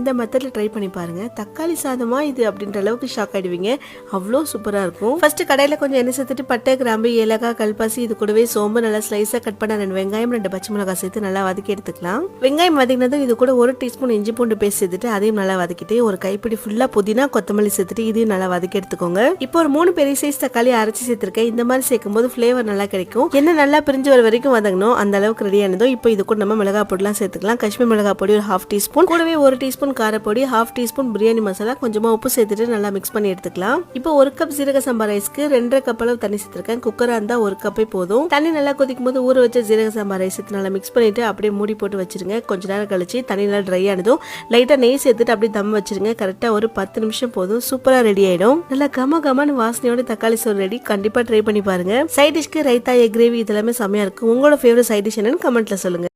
இந்த மெத்தட்ல ட்ரை பண்ணி பாருங்க. தக்காளி சாதமா இது அப்படின்ற அளவுக்கு ஷாக் ஆயிடுவீங்க. அவ்வளோ சூப்பரா இருக்கும். ஃபர்ஸ்ட் கடையில கொஞ்சம் எண்ணெய் சேர்த்துட்டு பட்டை, கிராம்பு, ஏலக்காய், கல்பாசி, இது கூடவே சோம்பு நல்லா ஸ்லைஸா கட் பண்ண 2 வெங்காயம் 2 பச்சை மிளகாய் சேர்த்து நல்லா வதக்கி எடுத்துக்கலாம். வெங்காயம் வதக்கினதும் இது கூட 1 டீஸ்பூன் இஞ்சி பூண்டு பேஸ்ட் சேர்த்துட்டு அதையும் நல்லா வதக்கிட்டு ஒரு கைப்பிடி ஃபுல்லா புதினா கொத்தமல்லி சேர்த்துட்டு இதையும் நல்லா வதக்கி எடுத்துக்கோங்க. இப்போ ஒரு 3 பெரிய சைஸ் தக்காளி அரைச்சி சேர்த்திருக்கேன். இந்த மாதிரி சேர்க்கும் போது ஃபிளேவர் நல்லா கிடைக்கும். என்ன நல்லா பிரிஞ்சு வர வரைக்கும் வதங்கணும். அந்த அளவுக்கு ரெடி ஆனதும் இப்போ இது கூட நம்ம மிளகாய் பொடிலாம் சேர்த்துக்கலாம். காஷ்மீர் மிளகாய் பொடி ஒரு 1/2 டீஸ்பூன், கூடவே 1 டீஸ்பூன் காரப்பொடி, 1/2 டீஸ்பூன் பிரியாணி மசாலா, கொஞ்சமா உப்பு சேர்த்துட்டு நல்லா மிக்ஸ் பண்ணி எடுத்துக்கலாம். இப்போ 1 கப் சீரக சம்பா ரைஸ்க்கு 2.5 கப் அளவு தண்ணி சேர்த்திருக்கேன். குக்கரா இருந்தா 1 கப்பே போதும். தண்ணி நல்லா கொதிக்கும் போது ஊற வச்ச சீரக சம்பா ரைஸ் சேர்த்து நல்லா மிக்ஸ் பண்ணிட்டு அப்படியே மூடி போட்டு வச்சிருங்க. கொஞ்ச நேரம் கழிச்சு தண்ணி நல்லா ட்ரை ஆனதும் லைட்டா நெய் சேர்த்துட்டு அப்படியே தம் வச்சிருங்க. கரெக்டா ஒரு 10 நிமிஷம் போதும். சூப்பரா ரெடி ஆயிடும். நல்லா கம வாசனையோட தக்காளி சோறு ரெடி. கண்டிப்பா ட்ரை பண்ணி பாருங்க. சைட் டிஷ்க்கு ரைத்தா, எக் கிரேவி இதெல்லாமே செமையா இருக்கு. உங்களோட ஃபேவரட் சைட் டிஷ் என்னன்னு கமெண்ட்ல சொல்லுங்க.